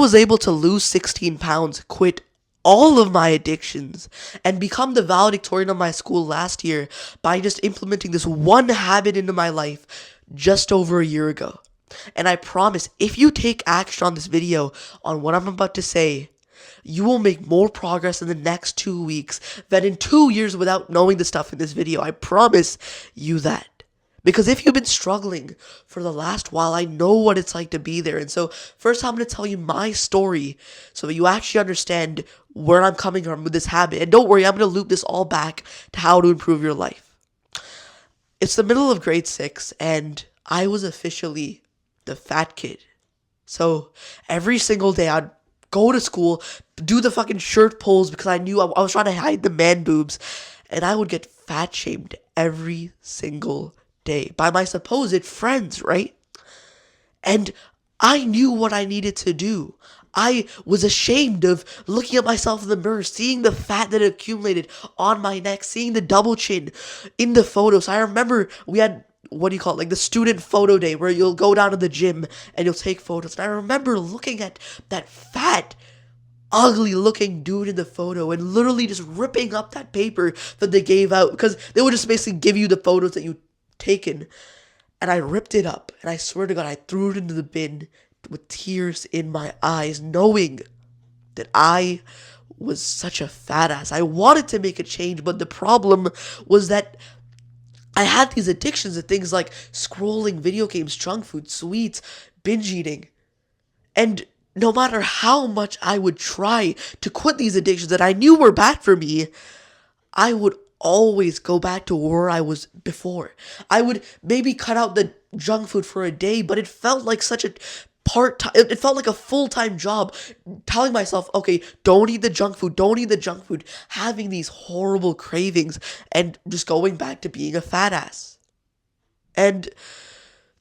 was able to lose 16 pounds, quit all of my addictions, and become the valedictorian of my school last year by just implementing this one habit into my life just over a year ago. And I promise, if you take action on this video, on what I'm about to say, you will make more progress in the next 2 weeks than in 2 years without knowing the stuff in this video. I promise you that. Because if you've been struggling for the last while, I know what it's like to be there. And so first I'm going to tell you my story so that you actually understand where I'm coming from with this habit. And don't worry, I'm going to loop this all back to how to improve your life. It's the middle of grade 6 and I was officially the fat kid. So every single day I'd go to school, do the fucking shirt pulls because I knew I was trying to hide the man boobs. And I would get fat shamed every single day by my supposed friends, right? And I knew what I needed to do. I was ashamed of looking at myself in the mirror, seeing the fat that accumulated on my neck, seeing the double chin in the photos. I remember we had, what do you call it, like the student photo day where you'll go down to the gym and you'll take photos. And I remember looking at that fat, ugly looking dude in the photo and literally just ripping up that paper that they gave out because they would just basically give you the photos that you taken. And I ripped it up and I swear to God I threw it into the bin with tears in my eyes, knowing that I was such a fat ass. I wanted to make a change, but the problem was that I had these addictions to things like scrolling, video games, junk food, sweets, binge eating. And no matter how much I would try to quit these addictions that I knew were bad for me, I would always go back to where I was before. I would maybe cut out the junk food for a day, but it felt like such a part-time, it felt like a full-time job, telling myself, okay, don't eat the junk food, having these horrible cravings, and just going back to being a fat ass. And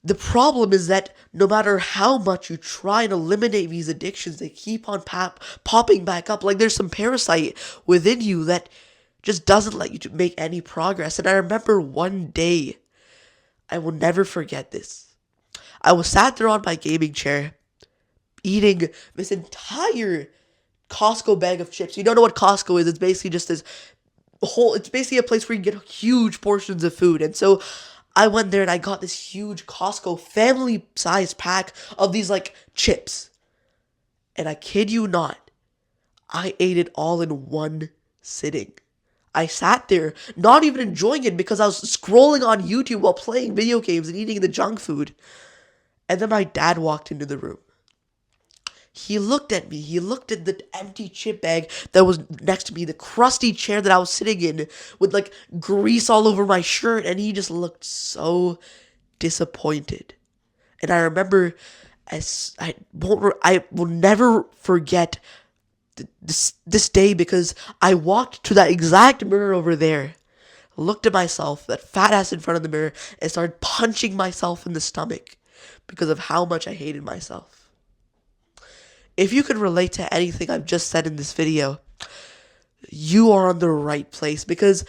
the problem is that no matter how much you try and eliminate these addictions, they keep on popping back up. Like there's some parasite within you that just doesn't let you to make any progress. And I remember one day, I will never forget this. I was sat there on my gaming chair, eating this entire Costco bag of chips. You don't know what Costco is. It's basically just this it's basically a place where you get huge portions of food. And so I went there and I got this huge Costco family-sized pack of these like chips. And I kid you not, I ate it all in one sitting. I sat there, not even enjoying it because I was scrolling on YouTube while playing video games and eating the junk food. And then my dad walked into the room. He looked at me. He looked at the empty chip bag that was next to me, the crusty chair that I was sitting in with like grease all over my shirt, and he just looked so disappointed. And I remember, I will never forget this day because I walked to that exact mirror over there, looked at myself, that fat ass in front of the mirror, and started punching myself in the stomach because of how much I hated myself. If you can relate to anything I've just said in this video, you are on the right place, because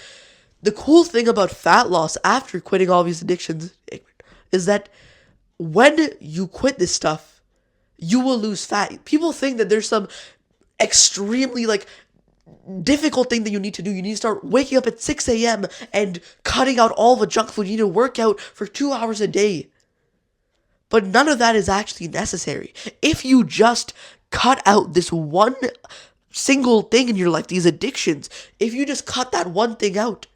the cool thing about fat loss after quitting all these addictions is that when you quit this stuff, you will lose fat. People think that there's some extremely like difficult thing that you need to do. You need to start waking up at 6 a.m. and cutting out all the junk food. You need to work out for 2 hours a day. But none of that is actually necessary. If you just cut out this one single thing in your life, these addictions, if you just cut that one thing out,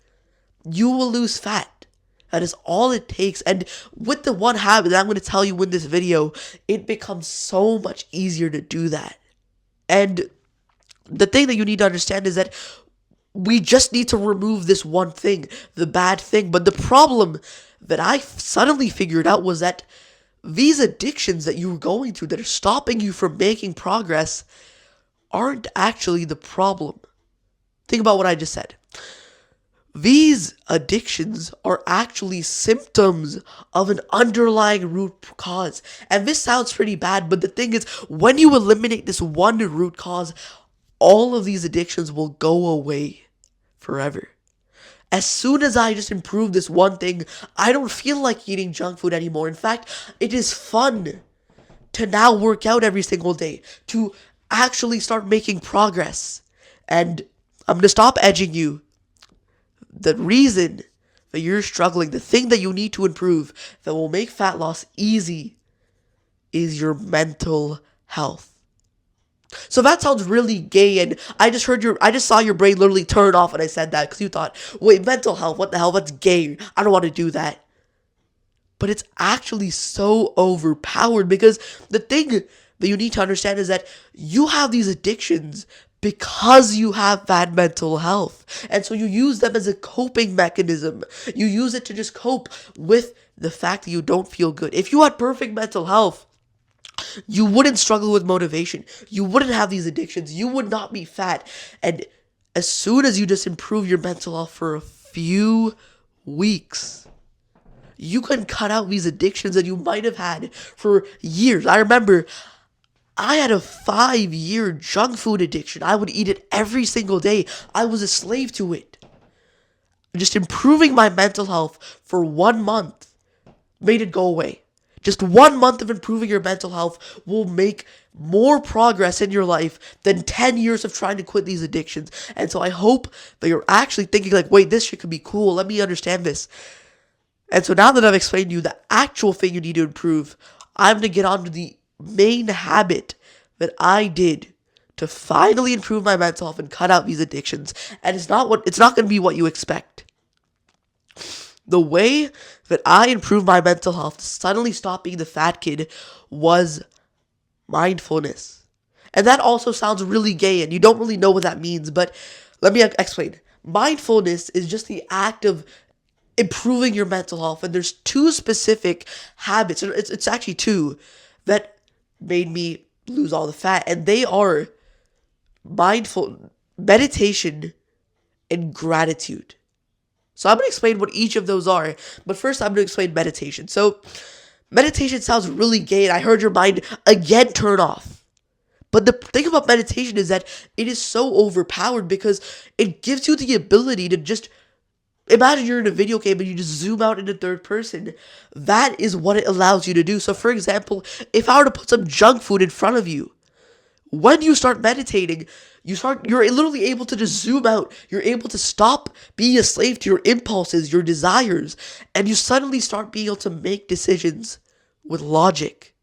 you will lose fat. That is all it takes. And with the one habit that I'm going to tell you in this video, it becomes so much easier to do that. And the thing that you need to understand is that we just need to remove this one thing, the bad thing. But the problem that I suddenly figured out was that these addictions that you were going through that are stopping you from making progress aren't actually the problem. Think about what I just said. These addictions are actually symptoms of an underlying root cause. And this sounds pretty bad, but the thing is, when you eliminate this one root cause, all of these addictions will go away forever. As soon as I just improve this one thing, I don't feel like eating junk food anymore. In fact, it is fun to now work out every single day, to actually start making progress. And I'm going to stop edging you. The reason that you're struggling, the thing that you need to improve that will make fat loss easy is your mental health. So that sounds really gay, and I just saw your brain literally turn off when I said that, because you thought, wait, mental health, what the hell, that's gay, I don't want to do that. But it's actually so overpowered, because the thing that you need to understand is that you have these addictions because you have bad mental health. And so you use them as a coping mechanism. You use it to just cope with the fact that you don't feel good. If you had perfect mental health, you wouldn't struggle with motivation. You wouldn't have these addictions. You would not be fat. And as soon as you just improve your mental health for a few weeks, you can cut out these addictions that you might have had for years. I remember I had a 5-year junk food addiction. I would eat it every single day. I was a slave to it. Just improving my mental health for 1 month made it go away. Just 1 month of improving your mental health will make more progress in your life than 10 years of trying to quit these addictions. And so I hope that you're actually thinking like, wait, this shit could be cool. Let me understand this. And so now that I've explained to you the actual thing you need to improve, I'm going to get on to the main habit that I did to finally improve my mental health and cut out these addictions. And it's not going to be what you expect. The way that I improved my mental health to suddenly stop being the fat kid was mindfulness. And that also sounds really gay, and you don't really know what that means, but let me explain. Mindfulness is just the act of improving your mental health, and there's 2 specific habits, and it's actually 2, that made me lose all the fat, and they are meditation and gratitude. So I'm going to explain what each of those are, but first I'm going to explain meditation. So meditation sounds really gay, and I heard your mind again turn off. But the thing about meditation is that it is so overpowered because it gives you the ability to just imagine you're in a video game and you just zoom out into third person. That is what it allows you to do. So for example, if I were to put some junk food in front of you, when you start meditating, you're literally able to just zoom out. You're able to stop being a slave to your impulses, your desires, and you suddenly start being able to make decisions with logic.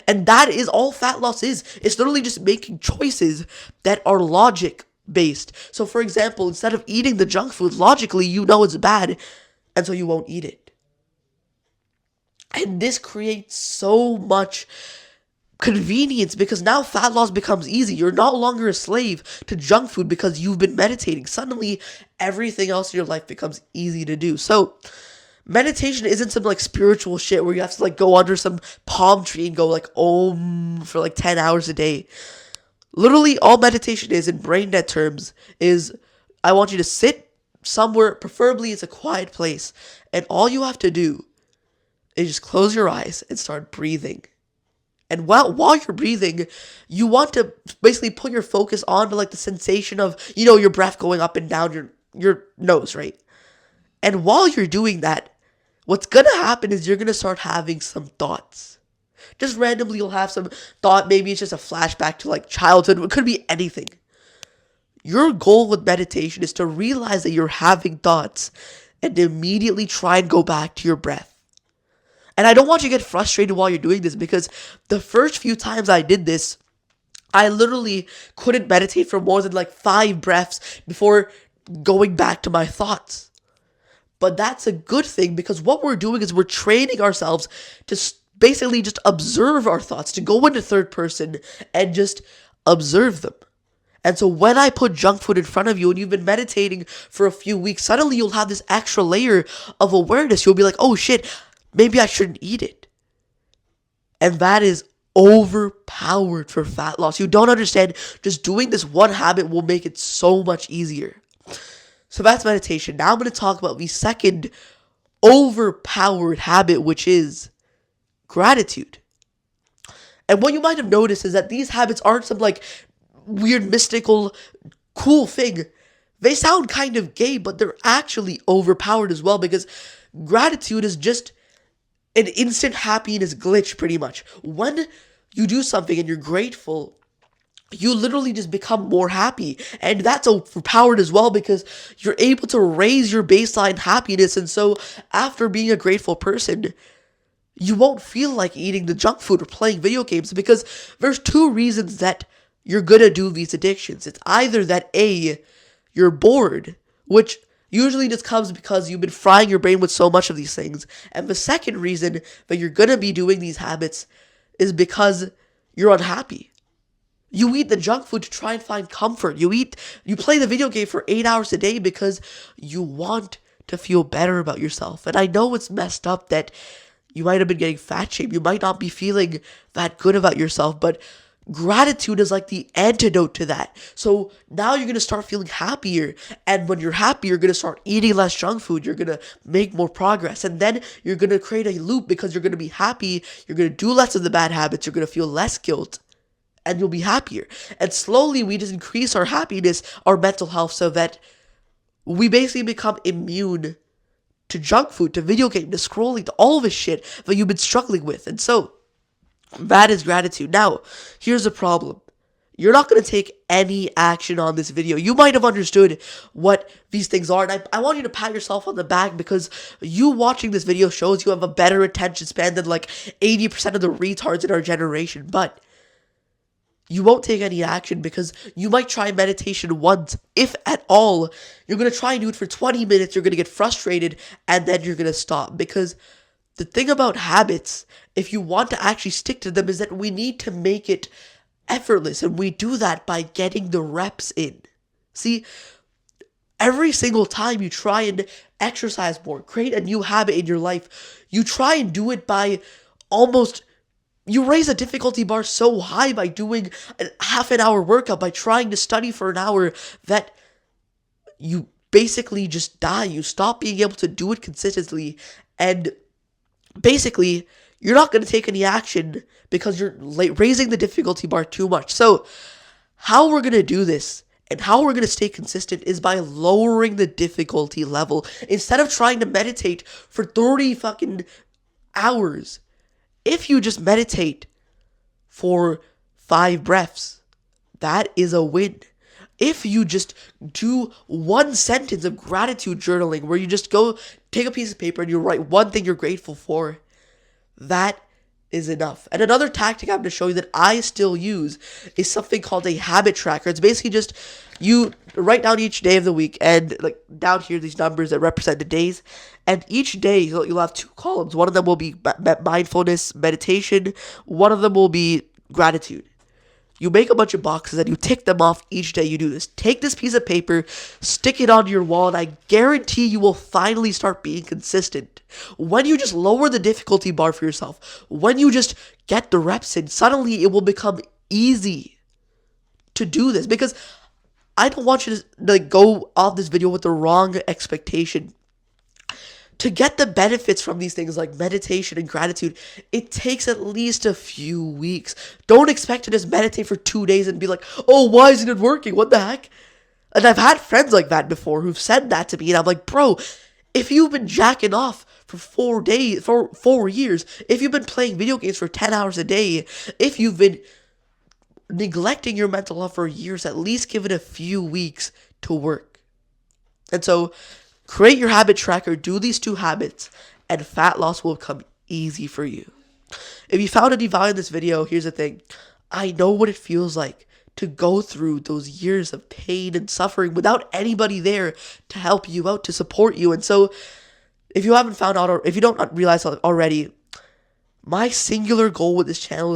And that is all fat loss is. It's literally just making choices that are logic based. So for example, instead of eating the junk food, logically you know it's bad, and so you won't eat it. And this creates so much convenience because now fat loss becomes easy. You're no longer a slave to junk food because you've been meditating. Suddenly, everything else in your life becomes easy to do. So, meditation isn't some like spiritual shit where you have to like go under some palm tree and go like om for like 10 hours a day. Literally, all meditation is in brain dead terms is I want you to sit somewhere, preferably it's a quiet place, and all you have to do is just close your eyes and start breathing. And while you're breathing, you want to basically put your focus on to like the sensation of, your breath going up and down your nose, right? And while you're doing that, what's gonna happen is you're gonna start having some thoughts. Just randomly you'll have some thought, maybe it's just a flashback to like childhood, it could be anything. Your goal with meditation is to realize that you're having thoughts and immediately try and go back to your breath. And I don't want you to get frustrated while you're doing this because the first few times I did this, I literally couldn't meditate for more than like 5 breaths before going back to my thoughts. But that's a good thing because what we're doing is we're training ourselves to basically just observe our thoughts, to go into third person and just observe them. And so when I put junk food in front of you and you've been meditating for a few weeks, suddenly you'll have this extra layer of awareness. You'll be like, oh shit, maybe I shouldn't eat it. And that is overpowered for fat loss. You don't understand. Just doing this one habit will make it so much easier. So that's meditation. Now I'm going to talk about the second overpowered habit, which is gratitude. And what you might have noticed is that these habits aren't some like weird, mystical, cool thing. They sound kind of gay, but they're actually overpowered as well because gratitude is just an instant happiness glitch pretty much. When you do something and you're grateful, you literally just become more happy. And that's overpowered as well because you're able to raise your baseline happiness. And so after being a grateful person, you won't feel like eating the junk food or playing video games because there's two reasons that you're gonna do these addictions. It's either that A, you're bored, which usually just comes because you've been frying your brain with so much of these things. And the second reason that you're gonna be doing these habits is because you're unhappy. You eat the junk food to try and find comfort. You play the video game for 8 hours a day because you want to feel better about yourself. And I know it's messed up that you might have been getting fat shamed. You might not be feeling that good about yourself, but gratitude is like the antidote to that. So now you're going to start feeling happier. And when you're happy, you're going to start eating less junk food. You're going to make more progress. And then you're going to create a loop because you're going to be happy. You're going to do less of the bad habits. You're going to feel less guilt. And you'll be happier. And slowly we just increase our happiness, our mental health, so that we basically become immune to junk food, to video game, to scrolling, to all of this shit that you've been struggling with. And so that is gratitude. Now, here's the problem. You're not going to take any action on this video. You might have understood what these things are. And I want you to pat yourself on the back because you watching this video shows you have a better attention span than like 80% of the retards in our generation. But you won't take any action because you might try meditation once, if at all. You're going to try and do it for 20 minutes, you're going to get frustrated, and then you're going to stop. Because the thing about habits, if you want to actually stick to them, is that we need to make it effortless, and we do that by getting the reps in. See, every single time you try and exercise more, create a new habit in your life, you try and do it by you raise a difficulty bar so high by doing a half an hour workout, by trying to study for an hour, that you basically just die. You stop being able to do it consistently. And basically, you're not going to take any action because you're raising the difficulty bar too much. So how we're going to do this and how we're going to stay consistent is by lowering the difficulty level. Instead of trying to meditate for 30 fucking hours, if you just meditate for 5 breaths, that is a win. If you just do one sentence of gratitude journaling where you just go take a piece of paper and you write one thing you're grateful for, that is enough. And another tactic I'm going to show you that I still use is something called a habit tracker. It's basically just you write down each day of the week and like down here these numbers that represent the days, and each day you'll have 2 columns. One of them will be mindfulness, meditation. One of them will be gratitude. You make a bunch of boxes and you tick them off each day you do this. Take this piece of paper, stick it on your wall, and I guarantee you will finally start being consistent. When you just lower the difficulty bar for yourself, when you just get the reps in, suddenly it will become easy to do this. Because I don't want you to go off this video with the wrong expectation. To get the benefits from these things like meditation and gratitude, it takes at least a few weeks. Don't expect to just meditate for 2 days and be like, oh, why isn't it working? What the heck? And I've had friends like that before who've said that to me, and I'm like, bro, if you've been jacking off for 4 days, for 4 years, if you've been playing video games for 10 hours a day, if you've been neglecting your mental health for years, at least give it a few weeks to work. And so create your habit tracker, do these 2 habits, and fat loss will come easy for you. If you found any value in this video, here's the thing. I know what it feels like to go through those years of pain and suffering without anybody there to help you out, to support you. And so if you haven't found out, or if you don't realize already, my singular goal with this channel is